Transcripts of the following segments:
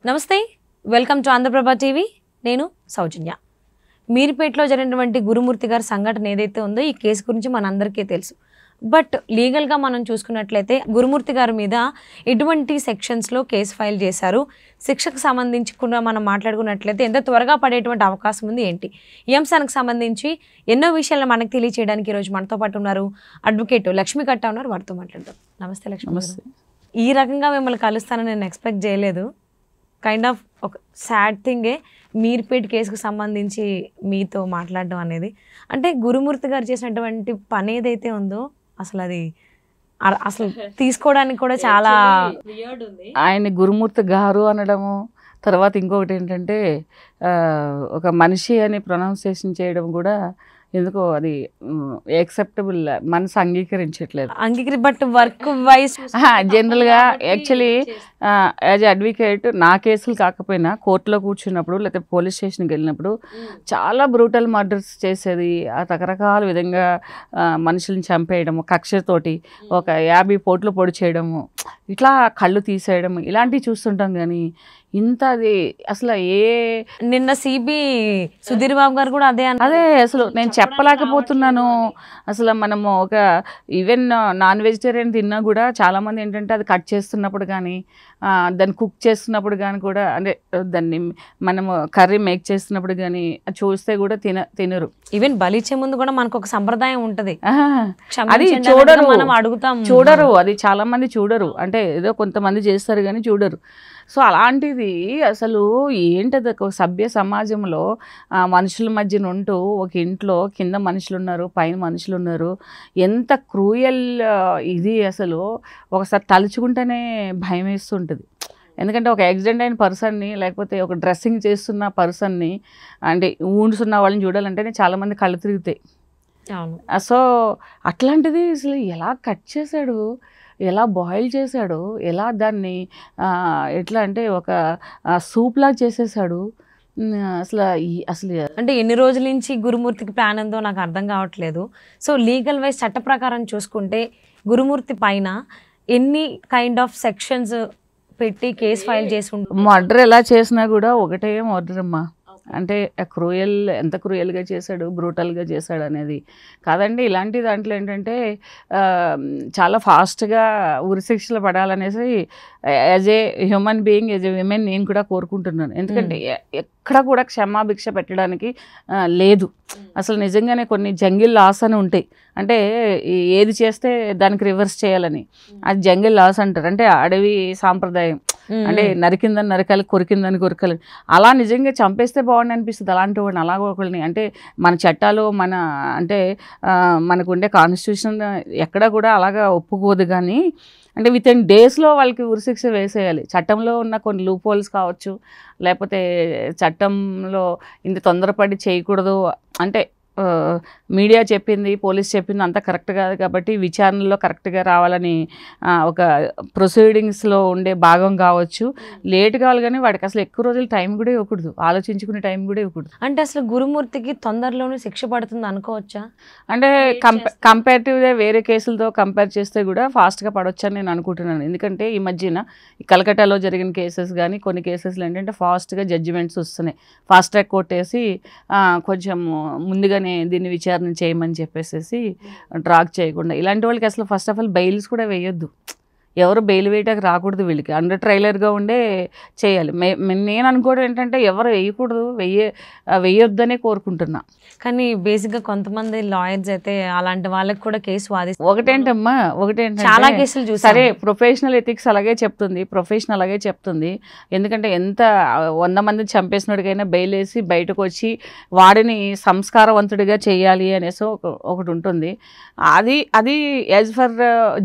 నమస్తే, welcome to Andhraprabha TV. నేను సౌజన్య. మీర్పేటలో జరిగినటువంటి గురుమూర్తి గారి సంఘటన ఏదైతే ఉందో ఈ కేసు గురించి మనందరికీ తెలుసు. బట్ లీగల్గా మనం చూసుకున్నట్లయితే గురుమూర్తి గారి మీద ఎటువంటి సెక్షన్స్లో కేసు ఫైల్ చేశారు, శిక్షకు సంబంధించి కూడా మనం మాట్లాడుకున్నట్లయితే ఎంత త్వరగా పడేటువంటి అవకాశం ఉంది ఏంటి, ఈ అంశానికి సంబంధించి ఎన్నో విషయాలను మనకు తెలియచేయడానికి ఈరోజు మనతో పాటు ఉన్నారు అడ్వకేట్ లక్ష్మి కట్ట ఉన్నారు. వారితో మాట్లాడదాం. నమస్తే లక్ష్మి. ఈ రకంగా మిమ్మల్ని కలుస్తానని నేను ఎక్స్పెక్ట్ చేయలేదు. కైండ్ ఆఫ్ ఒక సాడ్ థింగే మీర్పేట్ కేసుకు సంబంధించి మీతో మాట్లాడడం అనేది. అంటే గురుమూర్తి గారు చేసినటువంటి పని ఏదైతే ఉందో అసలు తీసుకోవడానికి కూడా చాలా ఆయన గురుమూర్తి గారు అనడము, తర్వాత ఇంకొకటి ఏంటంటే ఒక మనిషి అని ప్రొనౌన్సియేషన్ చేయడం కూడా ఎందుకో అది యాక్సెప్టబుల్, మనసు అంగీకరించట్లేదు. బట్ వర్క్ వైజ్ జనరల్గా యాక్చువల్లీ యాజ్ అడ్వకేట్ నా కేసులు కాకపోయినా కోర్టులో కూర్చున్నప్పుడు లేకపోతే పోలీస్ స్టేషన్కి వెళ్ళినప్పుడు చాలా బ్రూటల్ మర్డర్స్ చేసేది, ఆ రకరకాల విధంగా మనుషుల్ని చంపేయడము, కక్షతోటి ఒక 50 పోట్లు పొడి చేయడము, ఇట్లా కళ్ళు తీసేయడం, ఇలాంటివి చూస్తుంటాం. కానీ ఇంత అది అసలు నిన్న సిబి సుధీర్ బాబు గారు కూడా అదే అసలు నేను చెప్పలేకపోతున్నాను. అసలు మనము ఒక ఈవెన్ నాన్ వెజిటేరియన్ తిన్నా కూడా చాలామంది ఏంటంటే అది కట్ చేస్తున్నప్పుడు కానీ దాన్ని కుక్ చేస్తున్నప్పుడు కానీ కూడా అంటే దాన్ని మనము కర్రీ మేక్ చేస్తున్నప్పుడు కానీ చూస్తే కూడా తినరు. ఈవెన్ బలిచ్చే ముందు కూడా మనకు ఒక సంప్రదాయం ఉంటది, అది చూడరు. అది చాలా మంది చూడరు, అంటే ఏదో కొంతమంది చేస్తారు కానీ చూడరు. సో అలాంటిది అసలు ఏంటది, ఒక సభ్య సమాజంలో మనుషుల మధ్యన ఉంటూ ఒక ఇంట్లో కింద మనుషులు ఉన్నారు, పైన మనుషులు ఉన్నారు, ఎంత క్రూయల్ ఇది అసలు ఒకసారి తలుచుకుంటేనే భయం వేస్తుంటుంది. ఎందుకంటే ఒక యాక్సిడెంట్ అయిన పర్సన్ని లేకపోతే ఒక డ్రెస్సింగ్ చేస్తున్న పర్సన్ని అంటే ఊండ్స్ ఉన్న వాళ్ళని చూడాలంటేనే చాలామంది కళ్ళు తిరుగుతాయి. సో అట్లాంటిది అసలు ఎలా కట్ చేశాడు, ఎలా బాయిల్ చేశాడు, ఎలా దాన్ని ఎట్లా అంటే ఒక సూప్లా చేసేసాడు. అసలు అంటే ఎన్ని రోజుల నుంచి గురుమూర్తికి ప్లాన్ ఉందో నాకు అర్థం కావట్లేదు. సో లీగల్ వైజ్ చట్ట ప్రకారం చూసుకుంటే గురుమూర్తి పైన ఎన్ని కైండ్ ఆఫ్ సెక్షన్స్ పెట్టి కేసు ఫైల్ చేసి ఉంటుంది? మర్డర్ ఎలా చేసినా కూడా ఒకటే మర్డర్ అమ్మా. అంటే ఎంత క్రూయల్గా చేశాడు, బ్రూటల్గా చేశాడు అనేది కాదండి. ఇలాంటి దాంట్లో ఏంటంటే చాలా ఫాస్ట్గా ఉరిశిక్షలు పడాలనేసి as a human being, as a women నేను కూడా కోరుకుంటున్నాను. ఎందుకంటే ఎక్కడ కూడా క్షమాభిక్ష పెట్టడానికి లేదు. అసలు నిజంగానే కొన్ని జంగిల్ లాస్ అని ఉంటాయి, అంటే ఏది చేస్తే దానికి రివర్స్ చేయాలని, అది జంగిల్ లాస్ అంటారు. అంటే అడవి సాంప్రదాయం, అంటే నరికిందని నరకాలి, కొరికిందని కొరకాలి. అలా నిజంగా చంపేస్తే బాగుండి అనిపిస్తుంది అలాంటి వాడిని, అలాగ ఒకరిని. అంటే మన చట్టాలు అంటే మనకు ఉండే కాన్స్టిట్యూషన్ ఎక్కడ కూడా అలాగా ఒప్పుకోదు. కానీ అంటే వితిన్ డేస్లో వాళ్ళకి ఉరిశిక్ష వేసేయాలి. చట్టంలో ఉన్న కొన్ని లూప్ హోల్స్ కావచ్చు, లేకపోతే చట్టంలో ఇంత తొందరపడి చేయకూడదు, అంటే మీడియా చెప్పింది, పోలీస్ చెప్పింది అంతా కరెక్ట్ కాదు కాబట్టి విచారణలో కరెక్ట్గా రావాలని ఒక ప్రొసీడింగ్స్లో ఉండే భాగం కావచ్చు. లేట్ కావాలి కానీ వాడికి అసలు ఎక్కువ రోజులు టైం కూడా ఇవ్వకూడదు, ఆలోచించుకునే టైం కూడా ఇవ్వకూడదు. అంటే అసలు గురుమూర్తికి తొందరలోనే శిక్ష పడుతుంది అనుకోవచ్చా? అంటే కంపేరిటివ్గా వేరే కేసులతో కంపేర్ చేస్తే కూడా ఫాస్ట్గా పడవచ్చు అని నేను అనుకుంటున్నాను. ఎందుకంటే ఈ మధ్యన కలకట్టాలో జరిగిన కేసెస్ కానీ కొన్ని కేసెస్లో ఏంటంటే ఫాస్ట్గా జడ్జిమెంట్స్ వస్తున్నాయి. ఫాస్ట్ ట్రాక్ కోర్ట్ వేసి కొంచెం ముందుగానే దీన్ని విచారణ చేయమని చెప్పేసి డ్రాగ్ చేయకుండా, ఇలాంటి వాళ్ళకి అసలు ఫస్ట్ ఆఫ్ ఆల్ బెయిల్స్ కూడా వేయొద్దు. ఎవరు బెయిల్ వేయడానికి రాకూడదు, వీళ్ళకి అండర్ ట్రైలర్గా ఉండే చేయాలి. నేను అనుకోవడం ఏంటంటే ఎవరు వేయకూడదు, వేయొద్దనే కోరుకుంటున్నా. కానీ బేసిక్గా కొంతమంది లాయర్స్ అయితే అలాంటి వాళ్ళకి కూడా కేసు వాదిస్తారు. ఒకటేంటమ్మా, చాలా కేసులు చూసి సరే ప్రొఫెషనల్ ఎథిక్స్ అలాగే చెప్తుంది, ప్రొఫెషన్ అలాగే చెప్తుంది. ఎందుకంటే ఎంత 100 మందిని చంపేసినడికైనా బెయిల్ వేసి బయటకు వచ్చి వాడిని సంస్కారవంతుడిగా చేయాలి అనేసి ఒకటి ఉంటుంది. అది యాజ్ ఫర్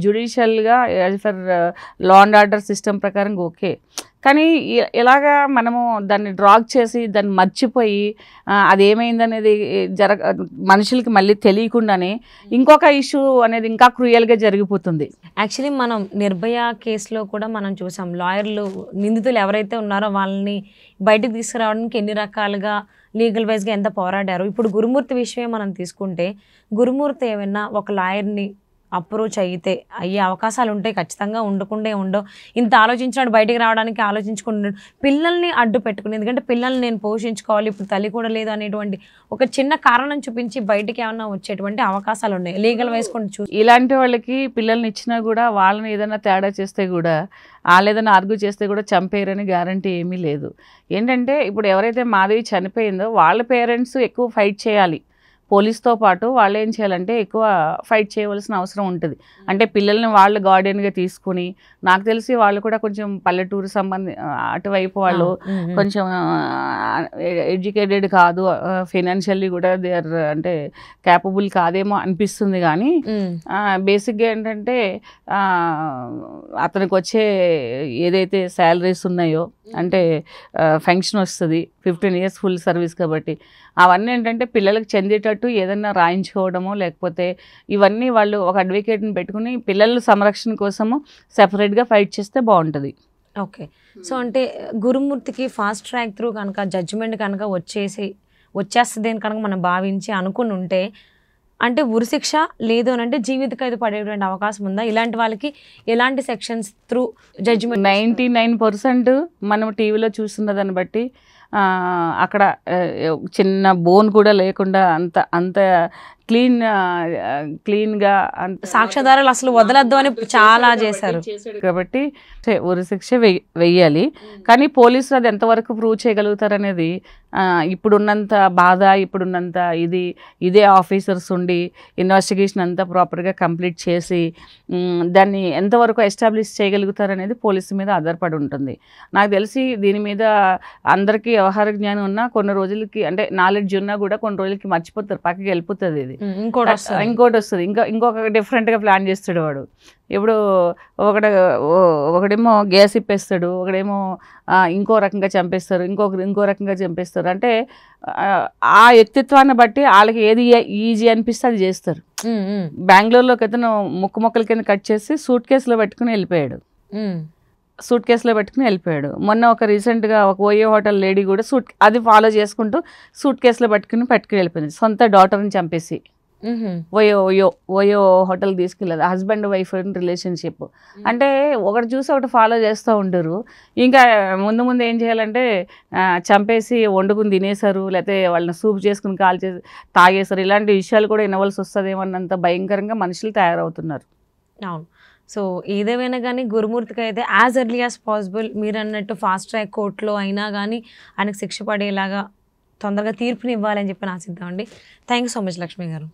జ్యుడిషియల్గా, as for law and order system ప్రకారం ఓకే. కానీ ఇలాగా మనము దాన్ని డ్రాగ్ చేసి దాన్ని మర్చిపోయి అది ఏమైందనేది మనుషులకి మళ్ళీ తెలియకుండానే ఇంకొక ఇష్యూ అనేది ఇంకా క్రూయల్గా జరిగిపోతుంది. యాక్చువల్లీ మనం నిర్భయ కేసులో కూడా మనం చూసాం, లాయర్లు నిందితులు ఎవరైతే ఉన్నారో వాళ్ళని బయటకు తీసుకురావడానికి ఎన్ని రకాలుగా లీగల్ వైజ్గా ఎంత పోరాడారు. ఇప్పుడు గురుమూర్తి విషయమే మనం తీసుకుంటే, గురుమూర్తి ఏమైనా ఒక లాయర్ని అప్రోచ్ అయితే అయ్యే అవకాశాలు ఉంటాయి, ఖచ్చితంగా ఉండవు. ఇంత ఆలోచించినాడు బయటికి రావడానికి ఆలోచించుకుంటున్నాడు, పిల్లల్ని అడ్డు పెట్టుకుని, ఎందుకంటే పిల్లల్ని నేను పోషించుకోవాలి, ఇప్పుడు తల్లి కూడా లేదు అనేటువంటి ఒక చిన్న కారణం చూపించి బయటికి ఏమన్నా వచ్చేటువంటి అవకాశాలు ఉన్నాయి లీగల్ వైజ్ కొన్ని చూసి. ఇలాంటి వాళ్ళకి పిల్లల్ని ఇచ్చినా కూడా వాళ్ళని ఏదైనా తేడా చేస్తే కూడా, వాళ్ళు ఏదైనా ఆర్గ్యూ చేస్తే కూడా చంపేయరని గ్యారంటీ ఏమీ లేదు. ఏంటంటే ఇప్పుడు ఎవరైతే మాధవి చనిపోయిందో వాళ్ళ పేరెంట్స్ ఎక్కువ ఫైట్ చేయాలి. పోలీస్తో పాటు వాళ్ళు ఏం చేయాలంటే ఎక్కువ ఫైట్ చేయవలసిన అవసరం ఉంటుంది. అంటే పిల్లల్ని వాళ్ళు గార్డియన్గా తీసుకుని, నాకు తెలిసి వాళ్ళు కూడా కొంచెం పల్లెటూరు అటువైపు వాళ్ళు కొంచెం ఎడ్యుకేటెడ్ కాదు, ఫైనాన్షియల్లీ కూడా దే ఆర్ అంటే క్యాపబుల్ కాదేమో అనిపిస్తుంది. కానీ బేసిక్గా ఏంటంటే అతనికి వచ్చే ఏదైతే శాలరీస్ ఉన్నాయో, అంటే ఫంక్షన్ వస్తుంది 15 years ఫుల్ సర్వీస్ కాబట్టి, అవన్నీ ఏంటంటే పిల్లలకు చెందేటట్టు ఏదైనా రాయించుకోవడమో, లేకపోతే ఇవన్నీ వాళ్ళు ఒక అడ్వకేట్ని పెట్టుకుని పిల్లల సంరక్షణ కోసము సెపరేట్గా ఫైట్ చేస్తే బాగుంటుంది. ఓకే. సో అంటే గురుమూర్తికి ఫాస్ట్ ట్రాక్ త్రూ కనుక జడ్జిమెంట్ కనుక వచ్చేస్తుంది అని కనుక మనం భావించి అనుకుని ఉంటే, అంటే ఉరిశిక్ష లేదు అని అంటే జీవిత ఖైదు పడేటువంటి అవకాశం ఉందా? ఇలాంటి వాళ్ళకి ఎలాంటి సెక్షన్స్ త్రూ జడ్జిమెంట్? 99% మనం టీవీలో చూస్తున్న దాన్ని బట్టి అక్కడ చిన్న బోన్ కూడా లేకుండా అంత క్లీన్గా సాక్ష్యాధారాలు అసలు వదలద్దు అని చాలా చేశారు కాబట్టి ఉరిశిక్ష వెయ్యాలి. కానీ పోలీసులు అది ఎంతవరకు ప్రూవ్ చేయగలుగుతారు అనేది, ఇప్పుడున్నంత బాధ, ఇప్పుడున్నంత ఇదే ఆఫీసర్స్ ఉండి ఇన్వెస్టిగేషన్ అంతా ప్రాపర్గా కంప్లీట్ చేసి దాన్ని ఎంతవరకు ఎస్టాబ్లిష్ చేయగలుగుతారు అనేది పోలీసు మీద ఆధారపడి ఉంటుంది. నాకు తెలిసి దీని మీద అందరికీ వ్యవహార జ్ఞానం ఉన్నా కొన్ని రోజులకి, అంటే నాలెడ్జ్ ఉన్నా కూడా కొన్ని రోజులకి మర్చిపోతారు, పక్కకి వెళ్ళిపోతుంది. ఇది ఇంకోటి వస్తుంది, ఇంకొక డిఫరెంట్గా ప్లాన్ చేస్తాడు వాడు. ఇప్పుడు ఒకడేమో గ్యాస్ ఇప్పేస్తాడు, ఒకడేమో ఇంకో రకంగా చంపేస్తారు, ఇంకో రకంగా చంపేస్తారు. అంటే ఆ వ్యక్తిత్వాన్ని బట్టి వాళ్ళకి ఏది ఈజీ అనిపిస్తే అది చేస్తారు. బెంగళూరులోకి అతను ముక్కల కింద కట్ చేసి సూట్ కేసులో పెట్టుకుని వెళ్ళిపోయాడు. మొన్న ఒక రీసెంట్గా ఒక ఓయో హోటల్ లేడీ కూడా అది ఫాలో చేసుకుంటూ సూట్ కేసులో పట్టుకుని వెళ్ళిపోయింది, సొంత డాటర్ని చంపేసి. ఓయో హోటల్ తీసుకెళ్ళదు, హస్బెండ్ వైఫ్ రిలేషన్షిప్. అంటే ఒకటి చూసి ఒకటి ఫాలో చేస్తూ ఉంటారు. ఇంకా ముందు ఏం చేయాలంటే చంపేసి వండుకుని తినేశారు, లేకపోతే వాళ్ళని సూప్ చేసుకుని కాల్ చేసి తాగేశారు. ఇలాంటి విషయాలు కూడా వినవలసి వస్తుందేమన్నంత భయంకరంగా మనుషులు తయారవుతున్నారు. అవును. సో ఏదేమైనా కానీ గురుమూర్తికి అయితే యాజ్ ఎర్లీ యాజ్ పాసిబుల్ మీరు అన్నట్టు ఫాస్ట్ ట్రాక్ కోర్టులో అయినా కానీ ఆయనకు శిక్ష పడేలాగా తొందరగా తీర్పుని ఇవ్వాలని చెప్పి ఆశిద్దామండి. Thank you so much Lakshmi గారు.